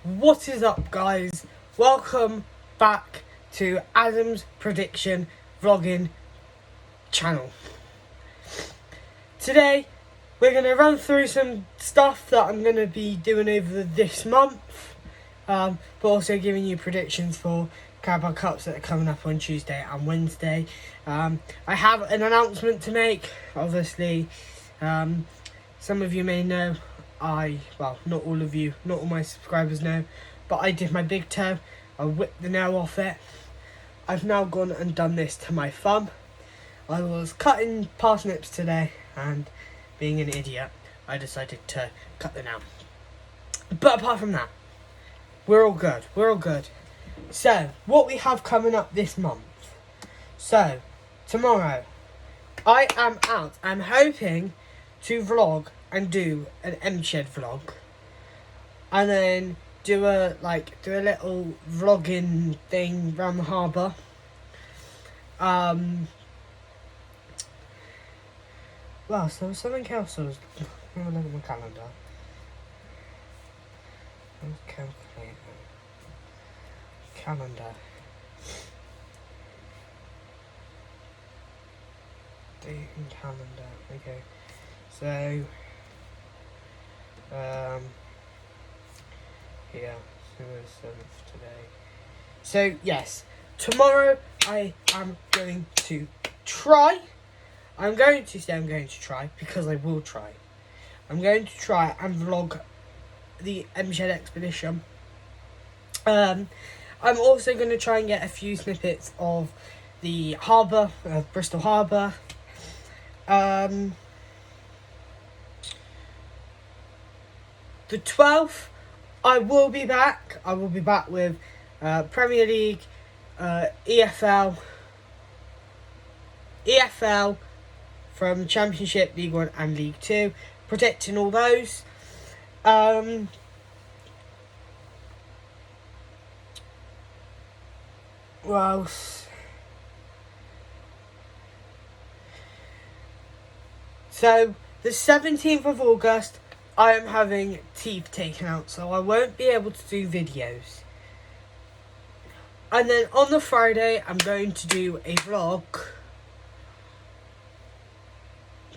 What is up, guys? Welcome back to Adam's Prediction Vlogging channel. Today we're going to run through some stuff that I'm going to be doing over this month, but also giving you predictions for Carabao Cups that are coming up on Tuesday and Wednesday. I have an announcement to make. Obviously, some of you may know, not all of you, not all my subscribers know, but I did my big toe. I whipped the nail off it. I've now gone and done this to my thumb. I was cutting parsnips today, and being an idiot, I decided to cut the nail. But apart from that, we're all good. We're all good. So, what we have coming up this month. So, tomorrow, I am out. I'm hoping to vlog and do an M-Shed vlog, and then do a little vlogging thing around the harbour. Well, so there was something else I was... Let me look at my calendar. Calendar. Date and calendar. Okay. So, yeah, so it's 7th today. So, yes, tomorrow I am going to try. I'm going to try, because I will try. I'm going to try and vlog the M-Shed expedition. I'm also going to try and get a few snippets of the harbour, Bristol Harbour. The 12th, I will be back. I will be back with Premier League, EFL from Championship, League 1 and League 2. Predicting all those. What else? So, the 17th of August, I am having teeth taken out, so I won't be able to do videos. And then on the Friday, I'm going to do a vlog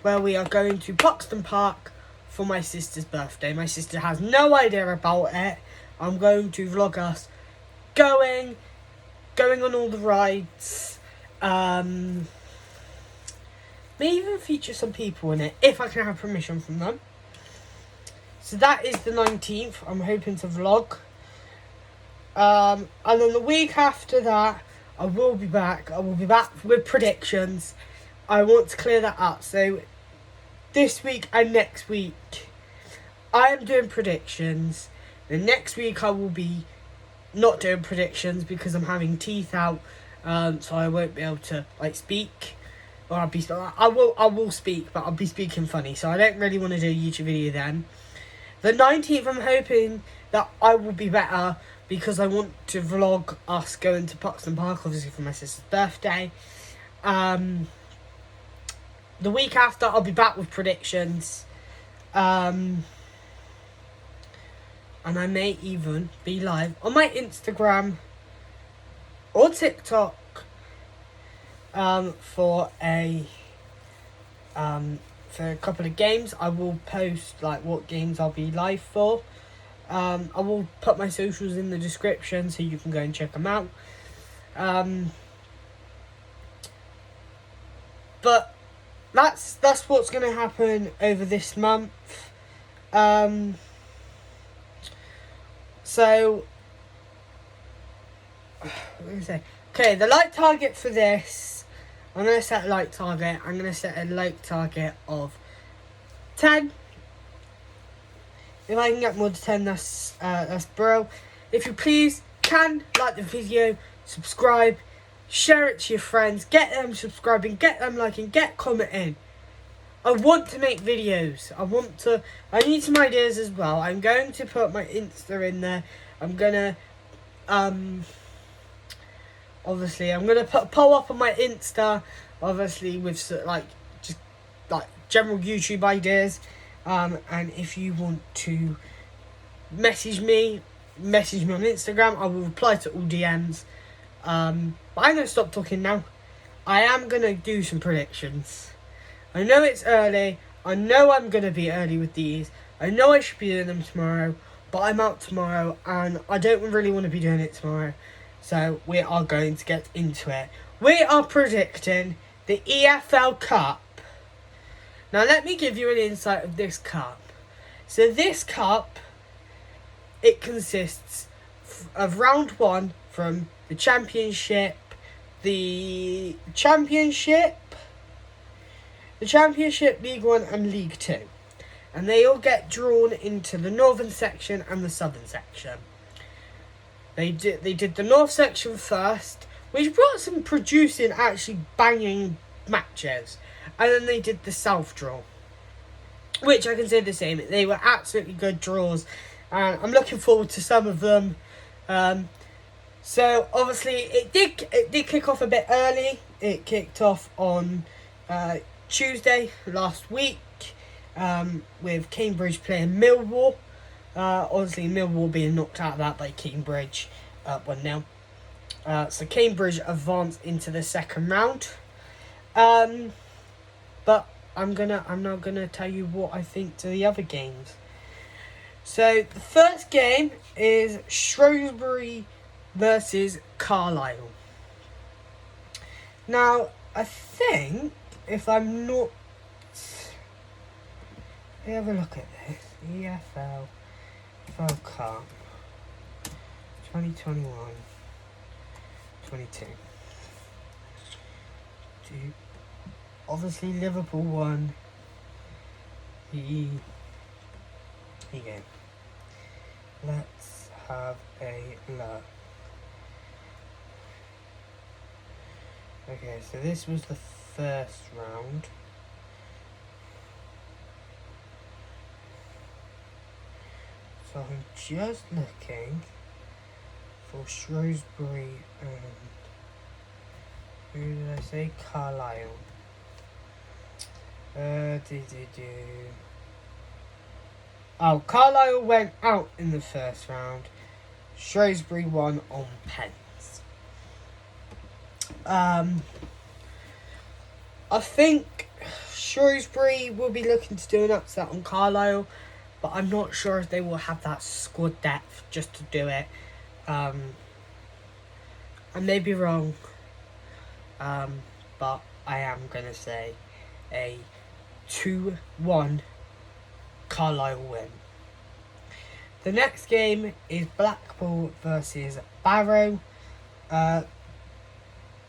where we are going to Buxton Park for my sister's birthday. My sister has no idea about it. I'm going to vlog us going on all the rides. May even feature some people in it, if I can have permission from them. So that is the 19th. I'm hoping to vlog. And then the week after that, I will be back. I will be back with predictions. I want to clear that up. So this week and next week, I am doing predictions. The next week I will be not doing predictions because I'm having teeth out. So I won't be able to speak. Or I will speak, but I'll be speaking funny. So I don't really want to do a YouTube video then. The 19th, I'm hoping that I will be better because I want to vlog us going to Buxton Park, obviously for my sister's birthday. The week after, I'll be back with predictions. And I may even be live on my Instagram or TikTok for a couple of games. I will post what games I'll be live for. I will put my socials in the description so you can go and check them out. But that's what's going to happen over this month. So what am I say? Okay, the like target for this, I'm going to set a like target. I'm going to set a like target of 10. If I can get more than 10, that's bro. If you please can like the video, subscribe, share it to your friends, get them subscribing, get them liking, get commenting. I want to make videos. I need some ideas as well. I'm going to put my Insta in there. I'm gonna obviously I'm gonna put a poll up on my Insta, obviously with just general YouTube ideas. And if you want to message me message me on Instagram. I will reply to all DMs. But I'm going to stop talking now. I am going to do some predictions. I know it's early. I know I'm going to be early with these. I know I should be doing them tomorrow. But I'm out tomorrow and I don't really want to be doing it tomorrow. So we are going to get into it. We are predicting the EFL Cup. Now let me give you an insight of this cup. So this cup, it consists of round 1 from the Championship, the Championship, League 1 and League 2. And they all get drawn into the northern section and the southern section. They did the north section first, which brought some producing, actually banging matches. And then they did the south draw, which I consider the same. They were absolutely good draws. And I'm looking forward to some of them. So obviously it did kick off a bit early. It kicked off on Tuesday last week with Cambridge playing Millwall. Obviously Millwall being knocked out of that by Cambridge 1-0. So Cambridge advanced into the second round. But I'm now gonna tell you what I think to the other games. So the first game is Shrewsbury versus Carlisle. Now I think, if I'm not, let me have a look at this. EFL Cup 2021-22. Obviously Liverpool won the game. Let's have a look. Okay, so this was the first round. So I'm just looking for Shrewsbury and, who did I say? Carlisle. Oh, Carlisle went out in the first round. Shrewsbury won on pens. I think Shrewsbury will be looking to do an upset on Carlisle, but I'm not sure if they will have that squad depth just to do it. I may be wrong, but I am going to say a 2-1 Carlisle win. The next game is Blackpool versus Barrow.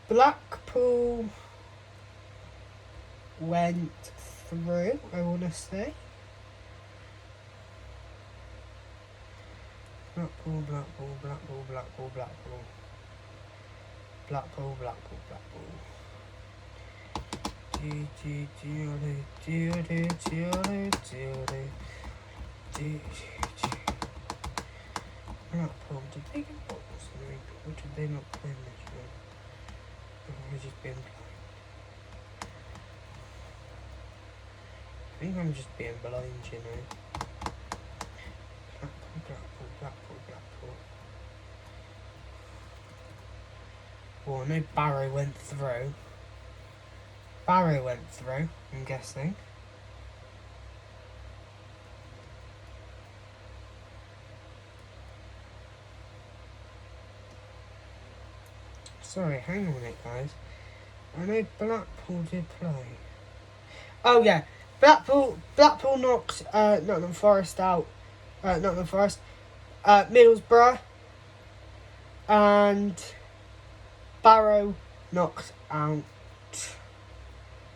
Blackpool went through, I want to say. Blackpool. Blackpool, did they get bottles? Or did they not play this year? Or have I just been blind? I think I'm just being blind, you know. Blackpool. Well, I know Barrow went through. I'm guessing. Sorry, hang on a minute, guys. I know Blackpool did play. Oh yeah, Blackpool knocked Nottingham Forest out. Middlesbrough, and Barrow knocked out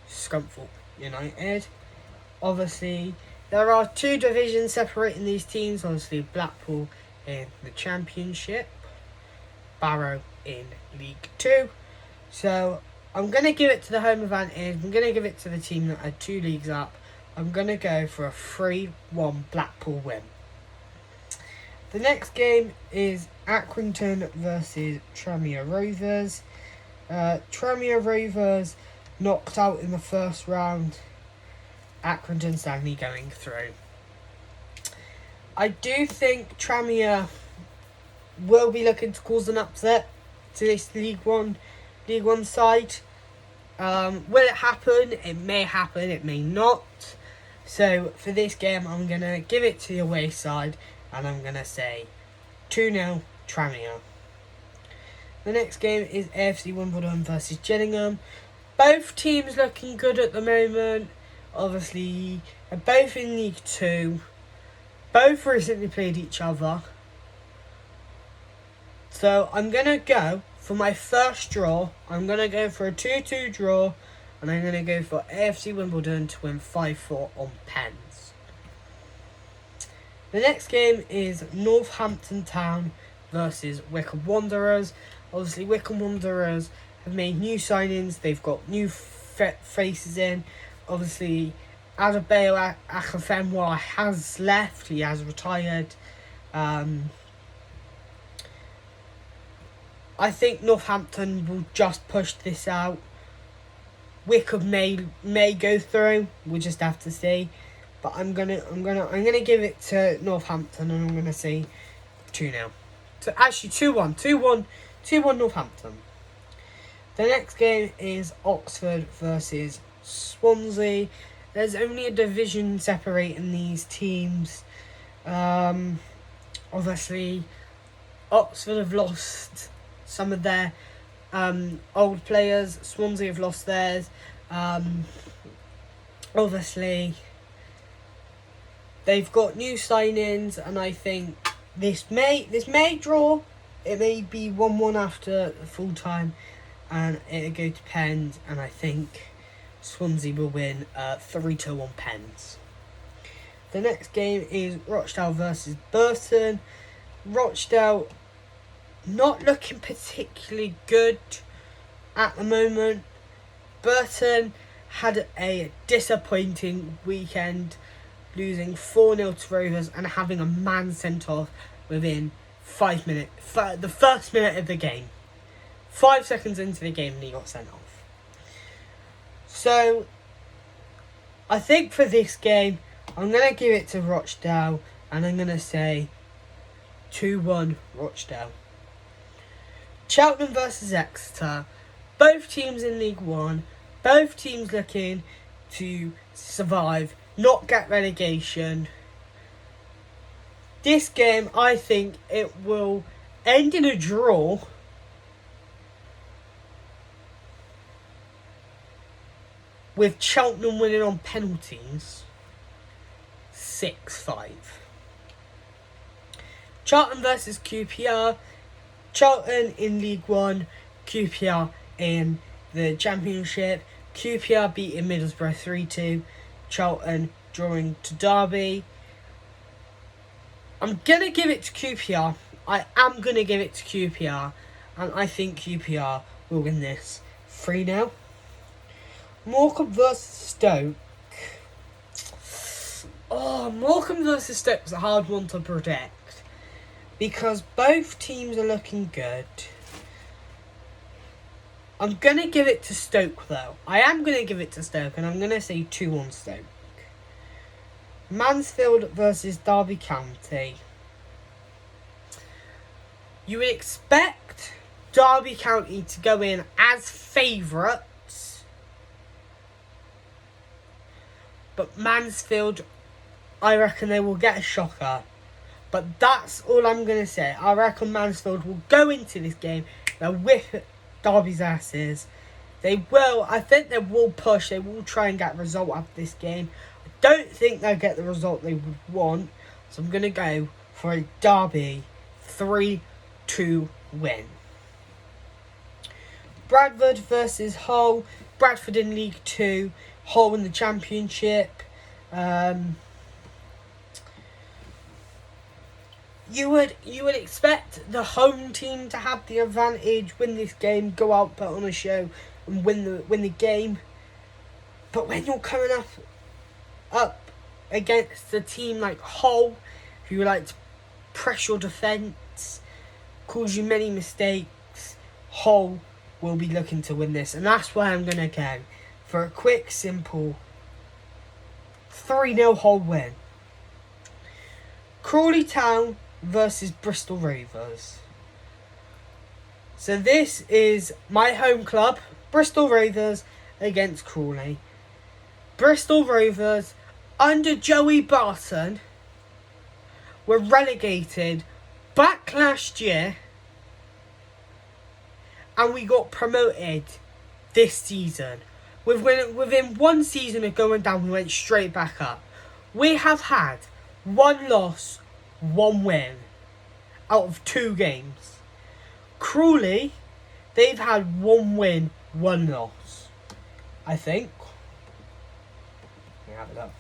Scunthorpe United. Obviously, there are 2 divisions separating these teams. Obviously, Blackpool in the Championship, Barrow in League 2. So I'm going to give it to the home advantage. I'm going to give it to the team that had 2 leagues up. I'm going to go for a 3-1 Blackpool win. The next game is Accrington versus Tranmere Rovers. Tranmere Rovers knocked out in the first round. Accrington sadly going through. I do think Tranmere will be looking to cause an upset to this League One side. Will it happen? It may happen, it may not. So for this game, I'm going to give it to the away side, and I'm going to say 2-0 Tranmere. The next game is AFC Wimbledon versus Gillingham. Both teams looking good at the moment. Obviously, they're both in League 2. Both recently played each other. So I'm going to go for my first draw. I'm going to go for a 2-2 draw. And I'm going to go for AFC Wimbledon to win 5-4 on pens. The next game is Northampton Town versus Wycombe Wanderers. Obviously, Wycombe Wanderers have made new signings. They've got new faces in. Obviously, Carabao Akafenwa has left. He has retired. I think Northampton will just push this out. Wycombe may go through. We'll just have to see. But I'm gonna give it to Northampton, and I'm gonna say 2-0. So actually 2-1 Northampton. The next game is Oxford versus Swansea. There's only a division separating these teams. Obviously, Oxford have lost some of their old players. Swansea have lost theirs. Obviously, they've got new signings, and I think this may draw. It may be 1-1 after full time, and it'll go to pens, and I think Swansea will win 3-2 on pens. The next game is Rochdale versus Burton. Rochdale not looking particularly good at the moment. Burton had a disappointing weekend, losing 4-0 to Rovers and having a man sent off within 5 minutes. The first minute of the game. 5 seconds into the game and he got sent off. So, I think for this game, I'm going to give it to Rochdale, and I'm going to say 2-1 Rochdale. Cheltenham versus Exeter. Both teams in League 1. Both teams looking to survive, not get relegation. This game, I think it will end in a draw. With Cheltenham winning on penalties. 6-5. Charlton versus QPR. Charlton in League 1. QPR in the Championship. QPR beating Middlesbrough 3-2. Charlton drawing to Derby. I'm going to give it to QPR. I am going to give it to QPR. And I think QPR will win this 3-0. Morecambe versus Stoke. Morecambe versus Stoke was a hard one to predict, because both teams are looking good. I'm going to give it to Stoke, though. I am going to give it to Stoke, and I'm going to say 2-1 Stoke. Mansfield versus Derby County. You would expect Derby County to go in as favourites, but Mansfield, I reckon they will get a shocker. But that's all I'm going to say. I reckon Mansfield will go into this game. They'll whip Derby's asses. I think they will push. They will try and get a result out of this game. I don't think they'll get the result they would want. So I'm going to go for a Derby 3-2 win. Bradford versus Hull. Bradford in League 2. Hull in the Championship. You would expect the home team to have the advantage, win this game, go out, put on a show, and win the game. But when you're coming up against a team like Hull, who like to press your defence, cause you many mistakes, Hull will be looking to win this, and that's why I'm gonna go for a quick, simple 3-0 Hull win. Crawley Town versus Bristol Rovers. So this is my home club, Bristol Rovers, against Crawley. Bristol Rovers, under Joey Barton, were relegated back last year, and we got promoted this season. Within one season of going down, we went straight back up. We have had 1 loss, 1 win out of 2 games. Crawley, they've had 1 win, 1 loss, I think. Let me have a look.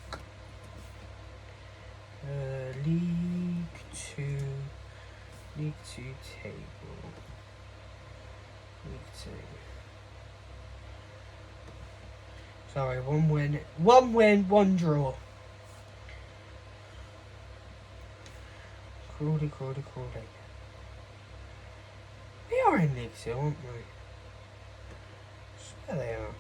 League 2 table. League 2. Sorry, 1 win, 1 draw. Crawley. They are in League 2, aren't they? There they are.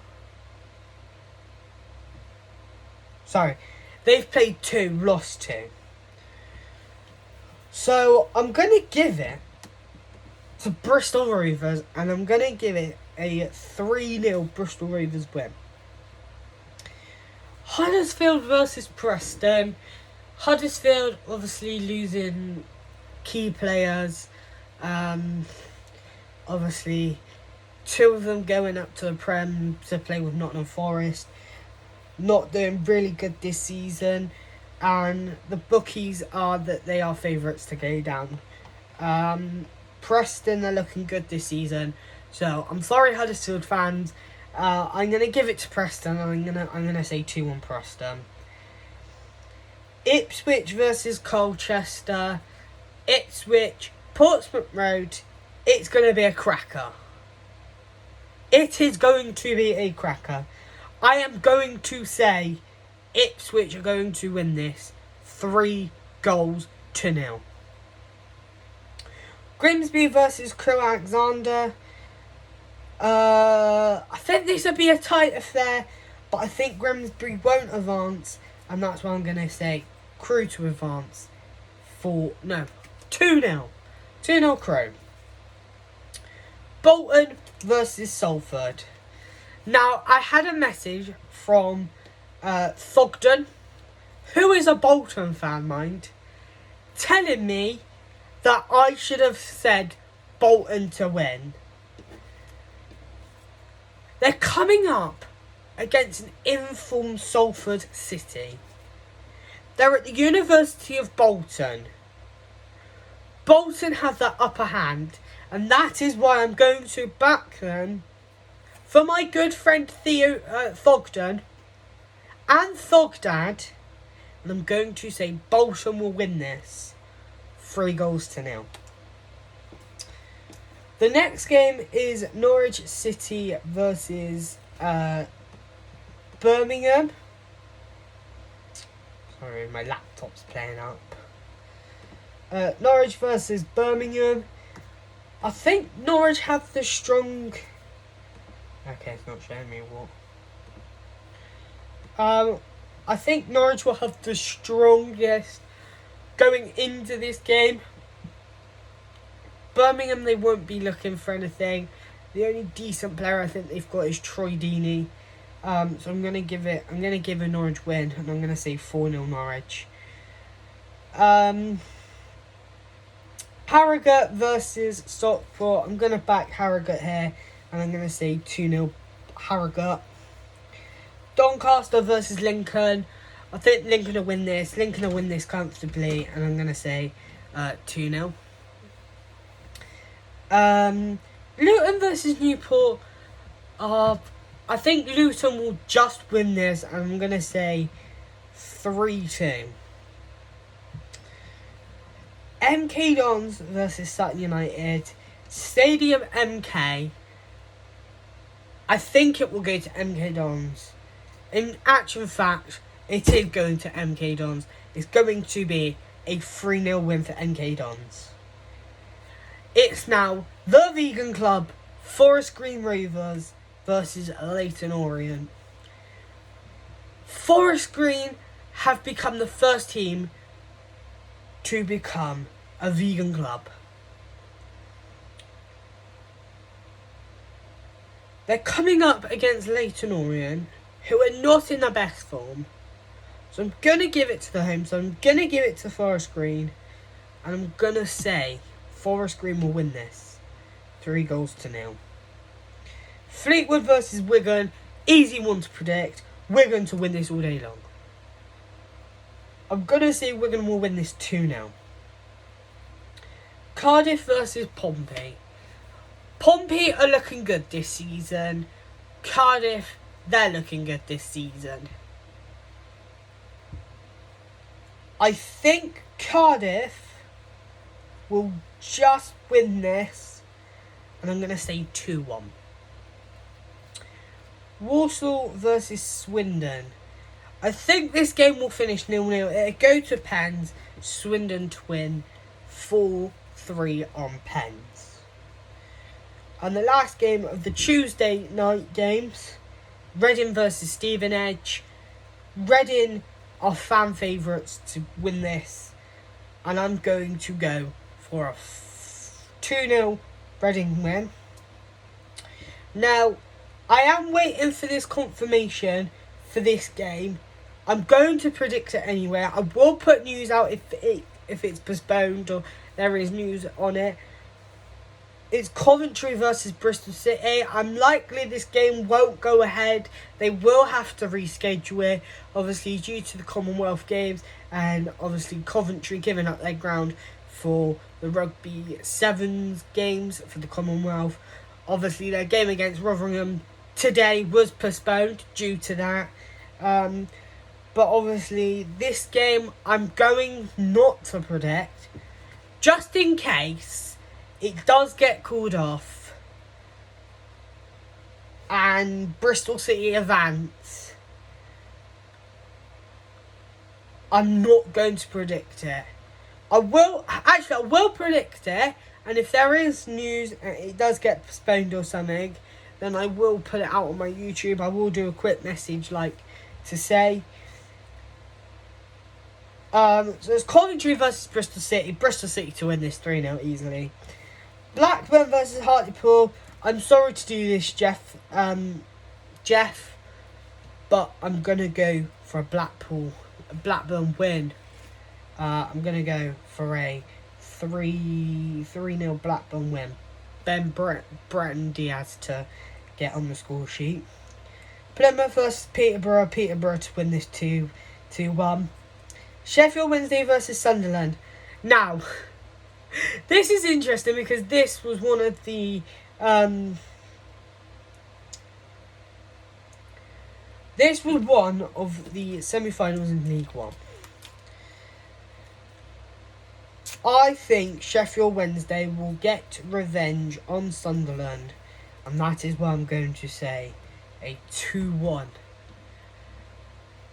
Sorry, they've played 2, lost 2. So I'm gonna give it to Bristol Rovers, and I'm gonna give it a 3-0 Bristol Rovers win. Huddersfield versus Preston. Huddersfield obviously losing key players. Obviously, 2 of them going up to the Prem to play with Nottingham Forest. Not doing really good this season. And the bookies are that they are favourites to go down. Preston are looking good this season. So, I'm sorry Huddersfield fans. I'm going to give it to Preston. I'm gonna say 2-1 Preston. Ipswich versus Colchester. Ipswich, Portsmouth Road. It's going to be a cracker. It is going to be a cracker. I am going to say Ipswich are going to win this 3-0. Grimsby versus Crewe Alexandra. I think this will be a tight affair, but I think Grimsby won't advance, and that's why I'm going to say Crewe to advance 2-0. 2-0 Crewe. Bolton versus Salford. Now, I had a message from Thogden, who is a Bolton fan, mind, telling me that I should have said Bolton to win. They're coming up against an informed Salford City. They're at the University of Bolton. Bolton have the upper hand, and that is why I'm going to back them for my good friend Thogden and Thogdad, and I'm going to say Bolton will win this 3-0. The next game is Norwich City versus Birmingham. Sorry, my laptop's playing up. Norwich versus Birmingham. I think Norwich have the strong... Okay, it's not showing me what. I think Norwich will have the strongest going into this game. Birmingham, they won't be looking for anything. The only decent player I think they've got is Troy Deeney. So I'm gonna give a Norwich win, and I'm gonna say 4-0 Norwich. Harrogate versus Stockport. I'm gonna back Harrogate here, and I'm gonna say 2-0 Harrogate. Doncaster versus Lincoln. I think Lincoln will win this. Lincoln will win this comfortably, and I'm gonna say 2-0. Luton versus Newport. I think Luton will just win this, and I'm going to say 3-2. MK Dons versus Sutton United. Stadium MK. I think it will go to MK Dons. In actual fact, it is going to MK Dons. It's going to be a 3-0 win for MK Dons. It's now the Vegan Club, Forest Green Rovers versus Leyton Orient. Forest Green have become the first team to become a vegan club. They're coming up against Leyton Orient, who are not in their best form. So I'm going to give it to the home. So I'm going to give it to Forest Green. And I'm going to say Forest Green will win this. 3-0. Fleetwood versus Wigan. Easy one to predict. Wigan to win this all day long. I'm going to say Wigan will win this 2-0. Cardiff versus Pompey. Pompey are looking good this season. Cardiff, they're looking good this season. I think Cardiff will just win this. And I'm going to say 2-1. Walsall versus Swindon. I think this game will finish 0-0. It'll go to pens. Swindon to win 4-3 on pens. And the last game of the Tuesday night games, Reading versus Stevenage. Reading are fan favourites to win this. And I'm going to go for a 2-0 Reading win. Now, I am waiting for this confirmation for this game. I'm going to predict it anyway. I will put news out if it's postponed or there is news on it. It's Coventry versus Bristol City. I'm likely this game won't go ahead. They will have to reschedule it, obviously due to the Commonwealth Games, and obviously Coventry giving up their ground for the Rugby Sevens games for the Commonwealth. Obviously their game against Rotherham today was postponed due to that. But obviously this game I'm going not to predict, just in case it does get called off and Bristol City advance. I'm not going to predict it. I will predict it, and if there is news and it does get postponed or something, then I will put it out on my YouTube. I will do a quick message to say. So it's Coventry versus Bristol City. Bristol City to win this 3-0 easily. Blackburn versus Hartlepool. I'm sorry to do this, Jeff, but I'm going to go for a Blackburn win. I'm going to go for a 3-0 Blackburn win. Ben Breton Diaz to get on the score sheet. Plymouth versus Peterborough. Peterborough to win this 2-1. Sheffield Wednesday versus Sunderland. Now, this is interesting because this was one of the semi-finals in League One. I think Sheffield Wednesday will get revenge on Sunderland, and that is why I'm going to say a 2-1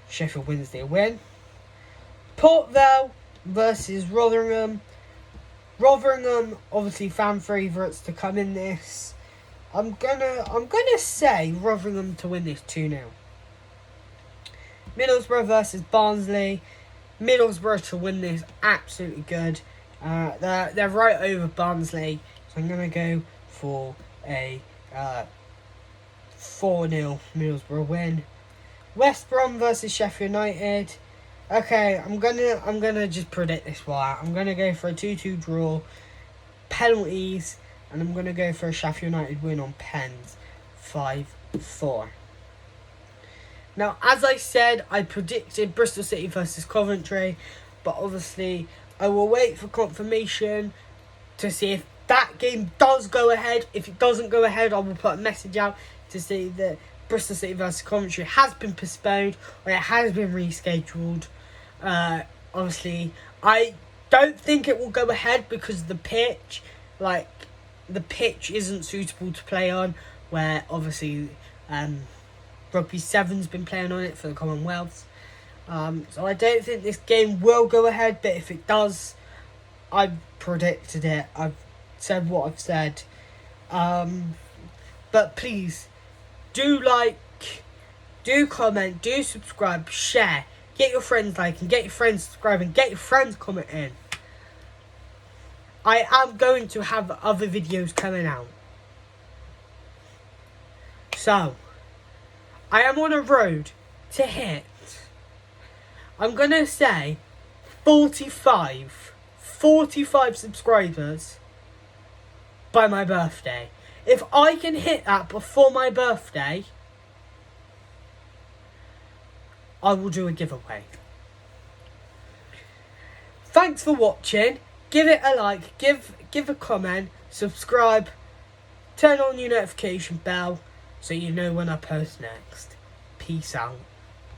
Sheffield Wednesday win. Port Vale versus Rotherham. Rotherham, obviously fan favourites to come in this. I'm gonna say Rotherham to win this 2-0. Middlesbrough versus Barnsley. Middlesbrough to win this, absolutely good. They're right over Barnsley, so I'm gonna go for a 4-0 Middlesbrough win. West Brom versus Sheffield United. Okay, I'm gonna just predict this one. I'm gonna go for a 2-2 draw, penalties, and I'm gonna go for a Sheffield United win on pens, 5-4. Now, as I said, I predicted Bristol City versus Coventry, but obviously I will wait for confirmation to see if that game does go ahead. If it doesn't go ahead, I will put a message out to say that Bristol City versus Coventry has been postponed or it has been rescheduled. Obviously, I don't think it will go ahead because the pitch isn't suitable to play on, where obviously Rugby 7's been playing on it for the Commonwealths. So I don't think this game will go ahead, but if it does, I've predicted it. I've said what I've said. But please, do like, do comment, do subscribe, share. Get your friends liking, get your friends subscribing, get your friends commenting. I am going to have other videos coming out. So, I am on a road to hit, I'm going to say 45 subscribers by my birthday. If I can hit that before my birthday, I will do a giveaway. Thanks for watching. Give it a like, give a comment, subscribe, turn on your notification bell so you know when I post next. Peace out.